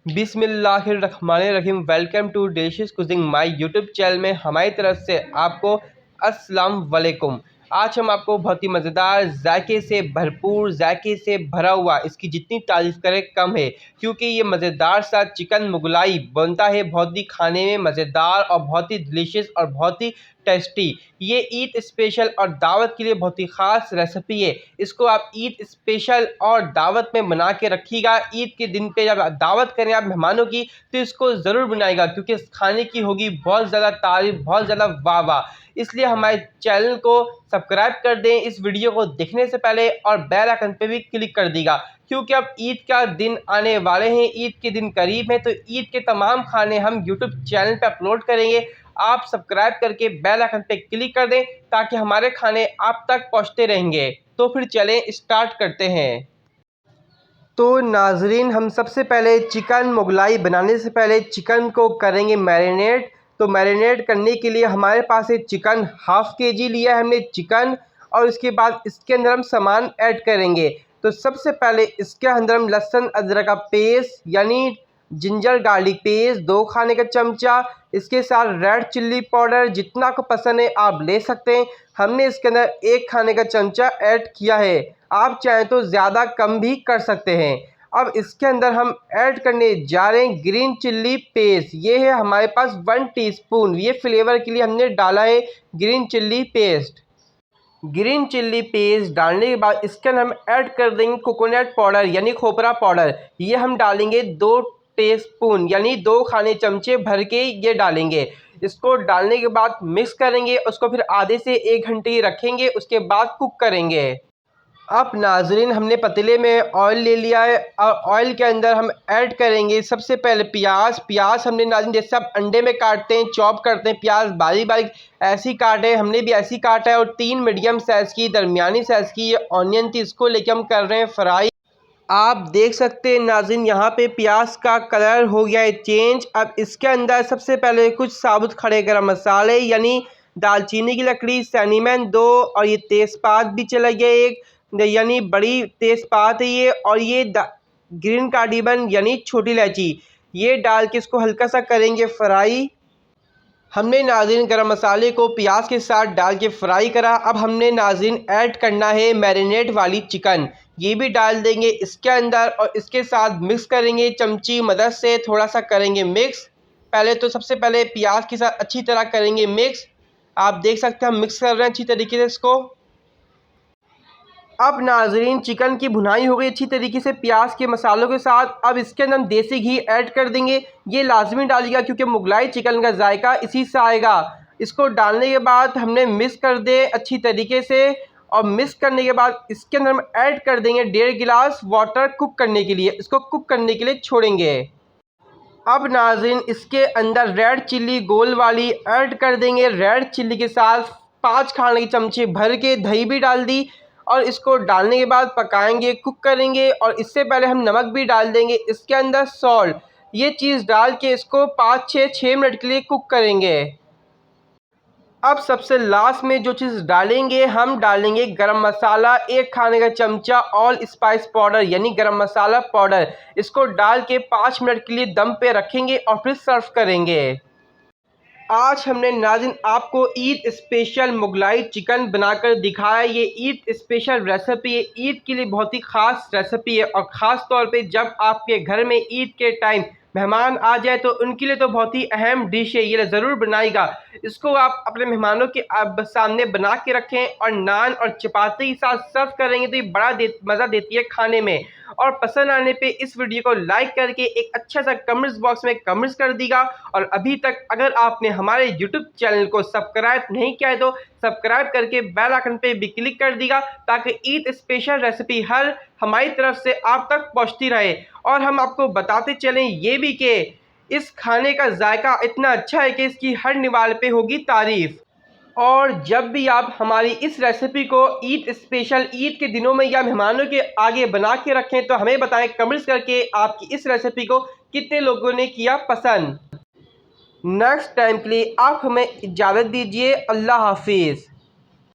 बिस्मिल्लाहिर्रहमानिर्रहीम। Welcome to delicious cooking my YouTube channel में हमारी तरफ से आपको अस्सलाम वालेकुम। आज हम आपको बहुत ही मज़ेदार, जायके से भरपूर, जायके से भरा हुआ, इसकी जितनी तारीफ़ करें कम है, क्योंकि ये मज़ेदार सा चिकन मुगलाई बनता है बहुत ही खाने में मज़ेदार और बहुत ही डिलीशियस और बहुत ही टेस्टी। ये ईद स्पेशल और दावत के लिए बहुत ही ख़ास रेसिपी है। इसको आप ईद स्पेशल और दावत में बना के रखिएगा। ईद के दिन पे जब दावत करें आप मेहमानों की, तो इसको ज़रूर बनाइएगा, क्योंकि इस खाने की होगी बहुत ज़्यादा तारीफ़, बहुत ज़्यादा वाह वाह। इसलिए हमारे चैनल को सब्सक्राइब कर दें इस वीडियो को देखने से पहले, और बेल आइकन पे भी क्लिक कर दीजिएगा, क्योंकि अब ईद का दिन आने वाले हैं, ईद के दिन करीब है, तो ईद के तमाम खाने हम यूट्यूब चैनल पे अपलोड करेंगे। आप सब्सक्राइब करके बेल आइकन पे क्लिक कर दें, ताकि हमारे खाने आप तक पहुंचते रहेंगे। तो फिर चलें स्टार्ट करते हैं। तो नाजरीन, हम सबसे पहले चिकन मुगलाई बनाने से पहले चिकन को करेंगे मैरिनेट। तो मैरिनेट करने के लिए हमारे पास है चिकन, हाफ़ केजी लिया है हमने चिकन, और उसके बाद इसके अंदर हम सामान ऐड करेंगे। तो सबसे पहले इसके अंदर हम लहसुन अदरक का पेस्ट यानी जिंजर गार्लिक पेस्ट 2 खाने का चमचा, इसके साथ रेड चिल्ली पाउडर जितना आपको पसंद है आप ले सकते हैं। हमने इसके अंदर 1 खाने का चमचा ऐड किया है, आप चाहें तो ज़्यादा कम भी कर सकते हैं। अब इसके अंदर हम ऐड करने जा रहे हैं ग्रीन चिल्ली पेस्ट। ये है हमारे पास 1 टीस्पून, ये फ्लेवर के लिए हमने डाला है green chilli paste. Green chilli paste डालने के बाद इसके अंदर हम ऐड कर देंगे कोकोनट पाउडर यानी खोपरा पाउडर। ये हम डालेंगे 2 टीस्पून यानी 2 खाने चमचे भर के ये डालेंगे। इसको डालने के बाद मिक्स करेंगे, उसको फिर आधे से 1 घंटे रखेंगे, उसके बाद कुक करेंगे। अब नाजरीन, हमने पतीले में ऑयल ले लिया है, और ऑयल के अंदर हम ऐड करेंगे सबसे पहले प्याज हमने नाजरीन जैसे आप अंडे में काटते हैं, चॉप करते हैं प्याज बारीक बारीक, ऐसे ही काटे हमने भी ऐसे ही काटा है। और 3 मीडियम साइज़ की दरमियानी साइज़ की ये ऑनियन थी, इसको लेके हम कर रहे हैं फ्राई। आप देख सकते हैं नाज़रीन, यहाँ पे प्याज का कलर हो गया है चेंज। अब इसके अंदर सबसे पहले कुछ साबुत खड़े गरम मसाले यानी दालचीनी की लकड़ी, सिनेमन 2, और ये तेज़पात भी चला गया एक, यानी बड़ी तेज़पात है ये, और ये ग्रीन कार्डिमन यानी छोटी इलायची, ये डाल के इसको हल्का सा करेंगे फ्राई। हमने नाज़रीन गरम मसाले को प्याज के साथ डाल के फ्राई करा। अब हमने नाज़रीन ऐड करना है मैरिनेट वाली चिकन, ये भी डाल देंगे इसके अंदर, और इसके साथ मिक्स करेंगे चमची मदद से, थोड़ा सा करेंगे मिक्स। पहले तो सबसे पहले प्याज के साथ अच्छी तरह करेंगे मिक्स। आप देख सकते हैं हम मिक्स कर रहे हैं अच्छी तरीके से इसको। अब नाजरीन, चिकन की भुनाई हो गई अच्छी तरीके से प्याज के मसालों के साथ। अब इसके अंदर हम देसी घी ऐड कर देंगे, ये लाजमी डालिएगा, क्योंकि मुगलाई चिकन का जायका इसी से आएगा। इसको डालने के बाद हमने मिक्स कर दे अच्छी तरीके से, और मिक्स करने के बाद इसके अंदर हम ऐड कर देंगे 1.5 गिलास वाटर कुक करने के लिए, इसको कुक करने के लिए छोड़ेंगे। अब नाज़रीन, इसके अंदर रेड चिल्ली गोल वाली ऐड कर देंगे, रेड चिल्ली के साथ 5 खाने के चमचे भर के दही भी डाल दी, और इसको डालने के बाद पकाएंगे, कुक करेंगे। और इससे पहले हम नमक भी डाल देंगे इसके अंदर, सॉल्ट, ये चीज़ डाल के इसको 5-6 मिनट के लिए कुक करेंगे। अब सबसे लास्ट में जो चीज़ डालेंगे, हम डालेंगे गरम मसाला 1 खाने का चमचा, ऑल स्पाइस पाउडर यानी गरम मसाला पाउडर। इसको डाल के 5 मिनट के लिए दम पे रखेंगे, और फिर सर्व करेंगे। आज हमने नाज़रीन आपको ईद स्पेशल मुगलाई चिकन बनाकर दिखाया। ये ईद स्पेशल रेसिपी है, ईद के लिए बहुत ही ख़ास रेसिपी है, और ख़ास तौर पे जब आपके घर में ईद के टाइम मेहमान आ जाए तो उनके लिए तो बहुत ही अहम डिश है, ये ज़रूर बनाइएगा। इसको आप अपने मेहमानों के सामने बना के रखें, और नान और चपाती के साथ सर्व करेंगे तो ये बड़ा मज़ा देती है खाने में। और पसंद आने पे इस वीडियो को लाइक करके एक अच्छा सा कमेंट्स बॉक्स में कमेंट्स कर दीजिएगा। और अभी तक अगर आपने हमारे यूट्यूब चैनल को सब्सक्राइब नहीं किया है तो सब्सक्राइब करके बेल आइकन पे भी क्लिक कर दीजिएगा, ताकि ईद स्पेशल रेसिपी हर हमारी तरफ से आप तक पहुंचती रहे। और हम आपको बताते चलें ये भी कि इस खाने का जायका इतना अच्छा है कि इसकी हर निवाले पे होगी तारीफ़। और जब भी आप हमारी इस रेसिपी को ईद स्पेशल ईद के दिनों में या मेहमानों के आगे बना के रखें, तो हमें बताएं कमेंट्स करके आपकी इस रेसिपी को कितने लोगों ने किया पसंद। नेक्स्ट टाइम के लिए आप हमें इजाज़त दीजिए। अल्लाह हाफिज़।